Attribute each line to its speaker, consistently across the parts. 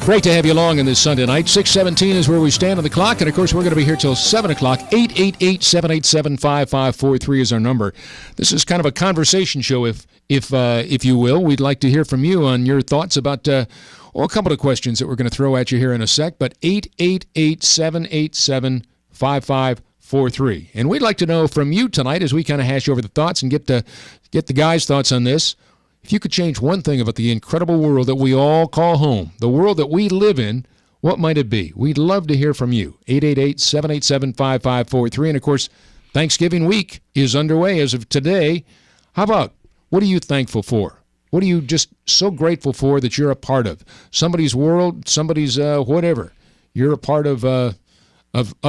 Speaker 1: Great to have you along on this Sunday night. 6:17 is where we stand on the clock, and of course we're going to be here till 7 o'clock. 888-787-5543 is our number. This is kind of a conversation show, if you will. We'd like to hear from you on your thoughts about a couple of questions that we're going to throw at you here in a sec, but 888-787-5543. And we'd like to know from you tonight as we kind of hash over the thoughts and get the guys' thoughts on this. If you could change one thing about the incredible world that we all call home, the world that we live in, what might it be? We'd love to hear from you. 888-787-5543. And, of course, Thanksgiving week is underway as of today. How about, what are you thankful for? What are you just so grateful for that you're a part of? Somebody's world, somebody's whatever. You're a part of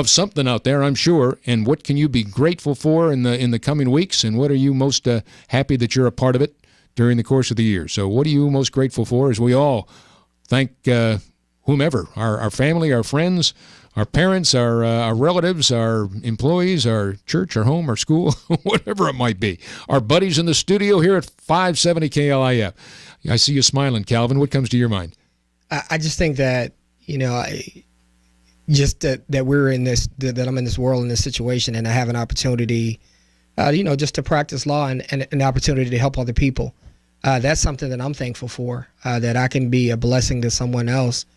Speaker 1: something out there, I'm sure. And what can you be grateful for in the coming weeks? And what are you most happy that you're a part of it during the course of the year? So what are you most grateful for as we all thank whomever, our family, our friends, our parents, our relatives, our employees, our church, our home, our school, whatever it might be. Our buddies in the studio here at 570 KLIF. I see you smiling, Calvin. What comes to your mind?
Speaker 2: I just think that, that we're in this, that I'm in this world, in this situation, and I have an opportunity, just to practice law and an opportunity to help other people. That's something that I'm thankful for, that I can be a blessing to someone else,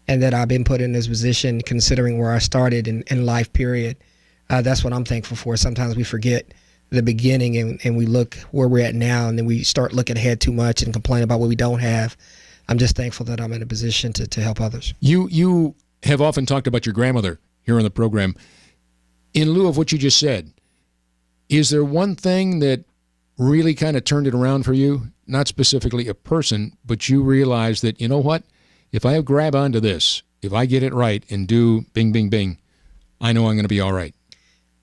Speaker 2: and that I've been put in this position considering where I started in life, period. That's what I'm thankful for. Sometimes we forget the beginning and we look where we're at now, and then we start looking ahead too much and complain about what we don't have. I'm just thankful that I'm in a position to help others.
Speaker 1: You have often talked about your grandmother here on the program. In lieu of what you just said, is there one thing that really kind of turned it around for you? Not specifically a person, but you realize that, you know what? If I grab onto this, if I get it right and do bing, bing, bing, I know I'm going to be all right.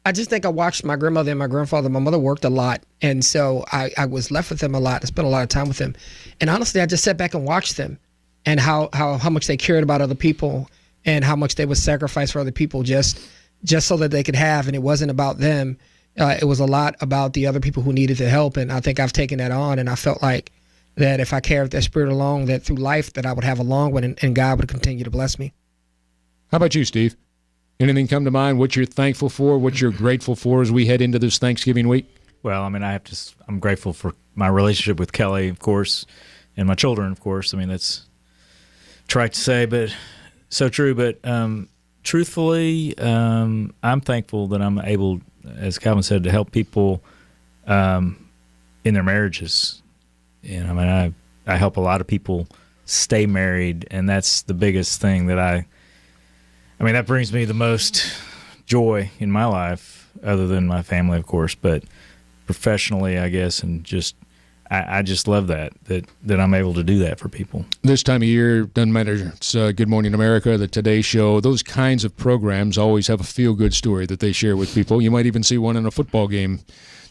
Speaker 2: I just think I watched my grandmother and my grandfather. My mother worked a lot, and so I was left with them a lot. I spent a lot of time with them. And honestly, I just sat back and watched them and how much they cared about other people and how much they would sacrifice for other people just so that they could have. And it wasn't about them. It was a lot about the other people who needed the help. And I think I've taken that on, and I felt like that if I carried that spirit along, that through life that I would have a long one, and God would continue to bless me.
Speaker 1: How about you, Steve? Anything come to mind? What you're thankful for? What you're grateful for as we head into this Thanksgiving week?
Speaker 3: Well, I mean, I'm grateful for my relationship with Kelly, of course, and my children, of course. I mean, that's trite to say, but so true. But truthfully, I'm thankful that I'm able, as Calvin said, to help people in their marriages. I mean, I help a lot of people stay married, and that's the biggest thing that I mean, that brings me the most joy in my life, other than my family, of course, but professionally, I guess, and just I just love that I'm able to do that for people. This
Speaker 1: time of year, doesn't matter, it's Good Morning America, the Today Show, those kinds of programs always have a feel-good story that they share with people. You might even see one in a football game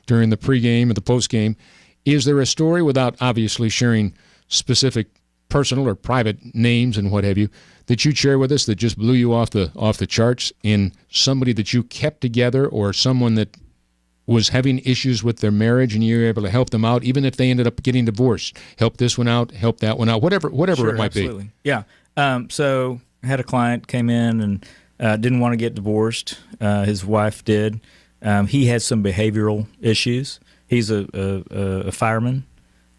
Speaker 1: during the pregame and the postgame. Is there a story, without obviously sharing specific personal or private names and what have you, that you'd share with us that just blew you off the charts, in somebody that you kept together, or someone that was having issues with their marriage and you were able to help them out, even if they ended up getting divorced? Help this one out, help that one out, whatever
Speaker 3: sure,
Speaker 1: it might
Speaker 3: absolutely. Be. Yeah. So I had a client came in and didn't want to get divorced. His wife did. He had some behavioral issues. He's a fireman,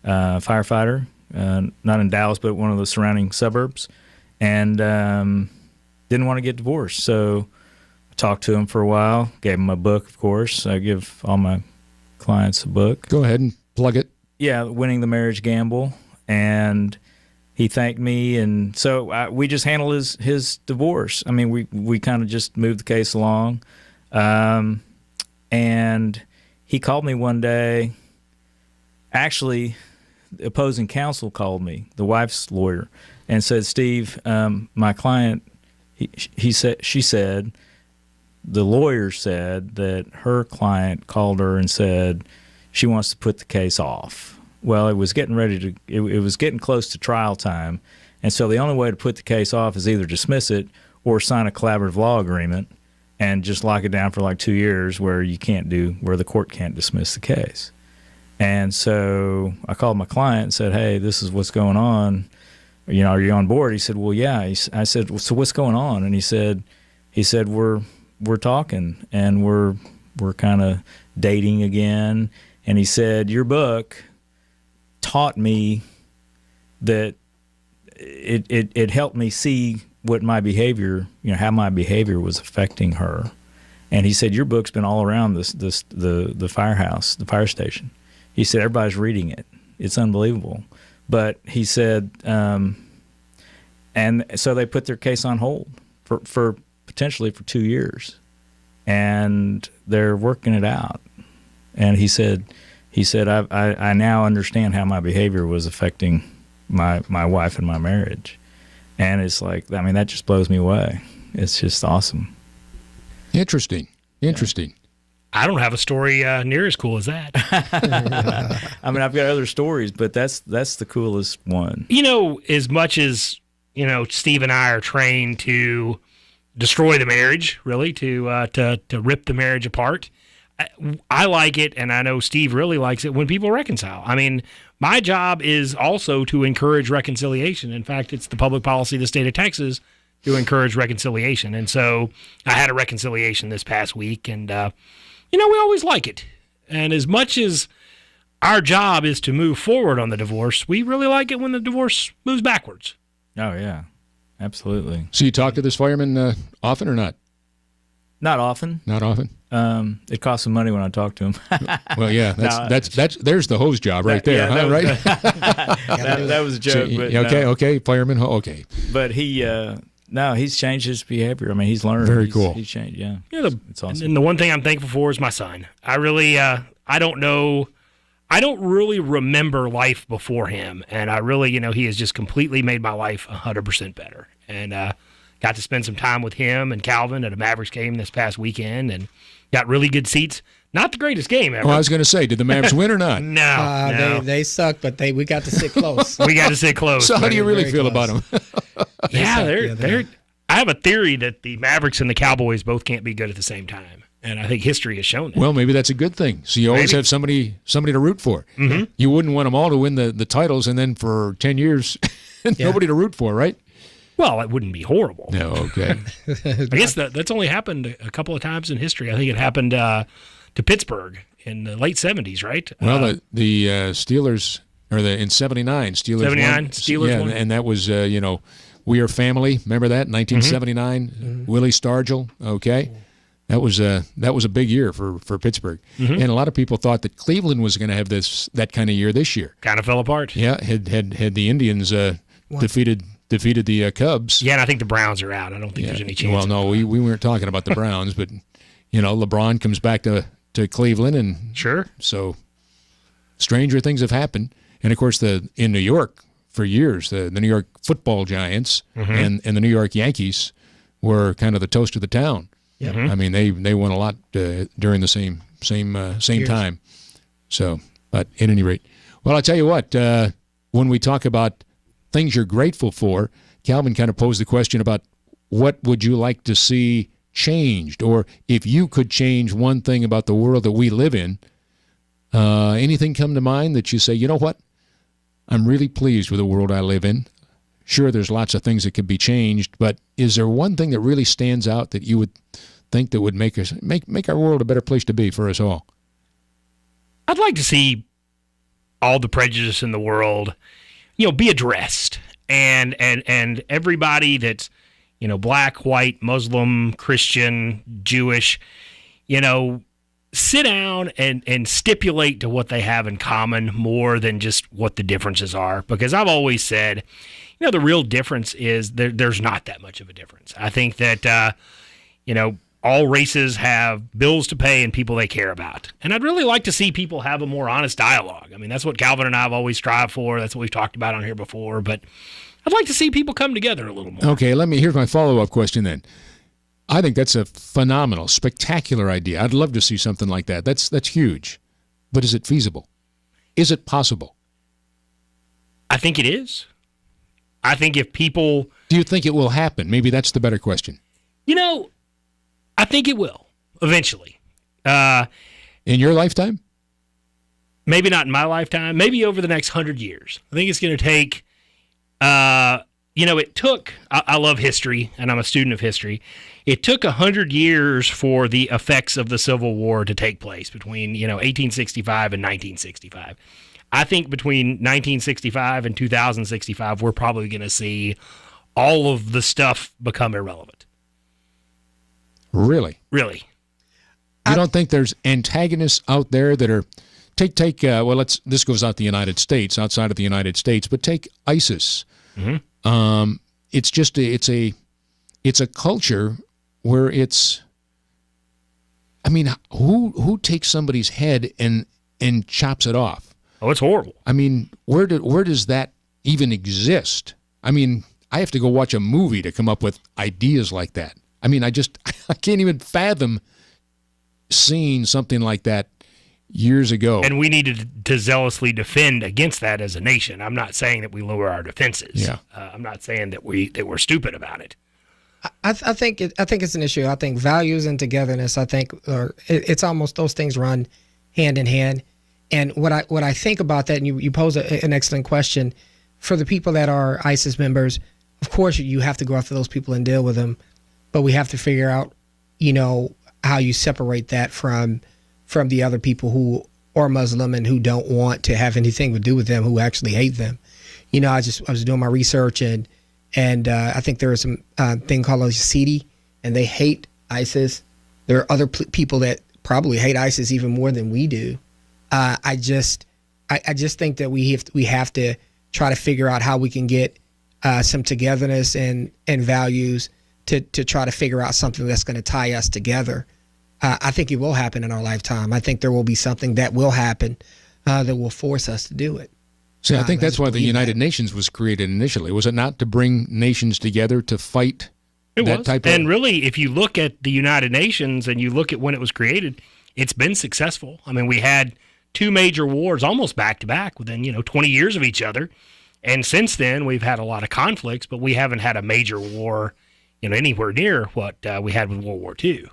Speaker 3: firefighter, not in Dallas, but one of the surrounding suburbs, and didn't want to get divorced. So I talked to him for a while, gave him a book, of course. I give all my clients a book.
Speaker 1: Go ahead and plug it.
Speaker 3: Yeah, Winning the Marriage Gamble. And he thanked me, and so we just handled his divorce. I mean, we kind of just moved the case along. And he called me one day. Actually, the opposing counsel called me, the wife's lawyer, and said, "Steve, my client," she said, the lawyer said that her client called her and said she wants to put the case off. Well, it was getting it was getting close to trial time, and so the only way to put the case off is either dismiss it or sign a collaborative law agreement and just lock it down for like 2 years, where the court can't dismiss the case. And so I called my client and said, "Hey, this is what's going on. are you on board? He said, well, yeah. I said, well, so what's going on? And he said, we're talking and we're kind of dating again. And he said, your book taught me that it helped me see what my behavior, how my behavior was affecting her. And he said, your book's been all around the firehouse, the fire station. He said, everybody's reading it. It's unbelievable. But he said, and so they put their case on hold for potentially for 2 years, and they're working it out. And he said, I now understand how my behavior was affecting my wife and my marriage. And it's like, that just blows me away. It's just awesome.
Speaker 1: Interesting.
Speaker 4: I don't have a story near as cool as that.
Speaker 3: I've got other stories, but that's the coolest one.
Speaker 4: As much as, Steve and I are trained to destroy the marriage, really, to rip the marriage apart, I like it, and I know Steve really likes it when people reconcile. My job is also to encourage reconciliation. In fact, it's the public policy of the state of Texas to encourage reconciliation. And so I had a reconciliation this past week, and, we always like it. And as much as our job is to move forward on the divorce, we really like it when the divorce moves backwards.
Speaker 3: Oh, yeah, absolutely.
Speaker 1: So you talk to this fireman often or not?
Speaker 3: Not often.
Speaker 1: Not often.
Speaker 3: It costs some money when I talk to him.
Speaker 1: Well, yeah, that's there's the hose job right there, huh? Right?
Speaker 3: that was a joke. But
Speaker 1: okay, fireman. Okay.
Speaker 3: But he's changed his behavior. He's learned.
Speaker 1: Very cool.
Speaker 3: He's changed. Yeah. It's awesome.
Speaker 4: And the one thing I'm thankful for is my son. I really, I don't really remember life before him, and I really, he has just completely made my life 100% better. And got to spend some time with him and Calvin at a Mavericks game this past weekend, and got really good seats. Not the greatest game ever.
Speaker 1: Oh, I was going to say, did the Mavs win or not?
Speaker 4: No.
Speaker 2: They suck, but we got to sit close.
Speaker 4: We got to sit close.
Speaker 1: So how do you really feel about them?
Speaker 4: Yeah, they're. I have a theory that the Mavericks and the Cowboys both can't be good at the same time, and I think history has shown that.
Speaker 1: Well, maybe that's a good thing. So you always have somebody to root for. Mm-hmm. You wouldn't want them all to win the titles, and then for 10 years, nobody to root for, right?
Speaker 4: Well, it wouldn't be horrible.
Speaker 1: No, okay.
Speaker 4: I guess that's only happened a couple of times in history. I think it happened to Pittsburgh in the late 70s, right?
Speaker 1: Well, the Steelers, or in 79, Steelers
Speaker 4: 79,
Speaker 1: won.
Speaker 4: Steelers won.
Speaker 1: And that was, We Are Family. Remember that? 1979, mm-hmm. Willie Stargell, okay? That was a big year for Pittsburgh. Mm-hmm. And a lot of people thought that Cleveland was going to have that kind of year this year.
Speaker 4: Kind of fell apart.
Speaker 1: Yeah, had the Indians defeated the Cubs.
Speaker 4: Yeah, and I think the Browns are out. I don't think there's any chance.
Speaker 1: Well, no, we weren't talking about the Browns, but LeBron comes back to Cleveland, and
Speaker 4: sure.
Speaker 1: So stranger things have happened, and of course in New York for years, the New York Football Giants mm-hmm. and the New York Yankees were kind of the toast of the town.
Speaker 2: Yeah.
Speaker 1: Mm-hmm. They won a lot during the same time. So, but at any rate, well, I'll tell you what. When we talk about things you're grateful for, Calvin kind of posed the question about what would you like to see changed, or if you could change one thing about the world that we live in. Anything come to mind that you say, you know what? I'm really pleased with the world I live in. Sure, there's lots of things that could be changed, but is there one thing that really stands out that you would think that would make our world a better place to be for us all?
Speaker 4: I'd like to see all the prejudice in the world, be addressed, and everybody that's, black, white, Muslim, Christian, Jewish, sit down and stipulate to what they have in common more than just what the differences are. Because I've always said, the real difference is there's not that much of a difference. I think that, all races have bills to pay and people they care about. And I'd really like to see people have a more honest dialogue. That's what Calvin and I have always strived for. That's what we've talked about on here before. But I'd like to see people come together a little more.
Speaker 1: Okay, here's my follow-up question then. I think that's a phenomenal, spectacular idea. I'd love to see something like that. That's huge. But is it feasible? Is it possible?
Speaker 4: I think it is. I think if people...
Speaker 1: Do you think it will happen? Maybe that's the better question.
Speaker 4: I think it will, eventually.
Speaker 1: In your lifetime?
Speaker 4: Maybe not in my lifetime. Maybe over the next 100 years. I think it's going to take It took, I love history, and I'm a student of history. It took 100 years for the effects of the Civil War to take place between, 1865 and 1965. I think between 1965 and 2065, we're probably going to see all of the stuff become irrelevant.
Speaker 1: Really?
Speaker 4: Really.
Speaker 1: You don't think there's antagonists out there that are this goes out the United States, outside of the United States, but take ISIS.
Speaker 4: Mm-hmm.
Speaker 1: It's just it's a culture where who takes somebody's head and chops it off?
Speaker 4: Oh, it's horrible.
Speaker 1: I mean, where does that even exist? I mean, I have to go watch a movie to come up with ideas like that. I mean, I can't even fathom seeing something like that years ago.
Speaker 4: And we needed to zealously defend against that as a nation. I'm not saying that we lower our defenses.
Speaker 1: Yeah.
Speaker 4: I'm not saying that we're stupid about it.
Speaker 2: I think it's an issue. I think values and togetherness. It's almost those things run hand in hand. And what I think about that, and you pose an excellent question, for the people that are ISIS members, of course you have to go after those people and deal with them, but we have to figure out, how you separate that from the other people who are Muslim and who don't want to have anything to do with them, who actually hate them. I was doing my research and I think there is some thing called Yazidi, and they hate ISIS. There are other people that probably hate ISIS even more than we do. I just think that we have to try to figure out how we can get some togetherness and values to try to figure out something that's going to tie us together. I think it will happen in our lifetime. I think there will be something that will happen that will force us to do it.
Speaker 1: See, I think that's why the United Nations was created initially. Was it not to bring nations together to fight that type of...
Speaker 4: And really, if you look at the United Nations and you look at when it was created, it's been successful. I mean, we had two major wars almost back to back within 20 years of each other, and since then we've had a lot of conflicts, but we haven't had a major war anywhere near what we had with World War II.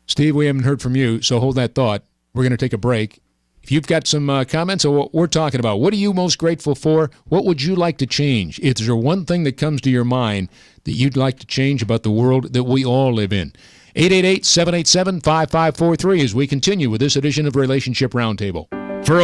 Speaker 1: Steve, we haven't heard from you, so hold that thought. We're going to take a break. If you've got some comments on what we're talking about, what are you most grateful for? What would you like to change? Is there one thing that comes to your mind that you'd like to change about the world that we all live in? 888-787-5543 as we continue with this edition of Relationship Roundtable. For over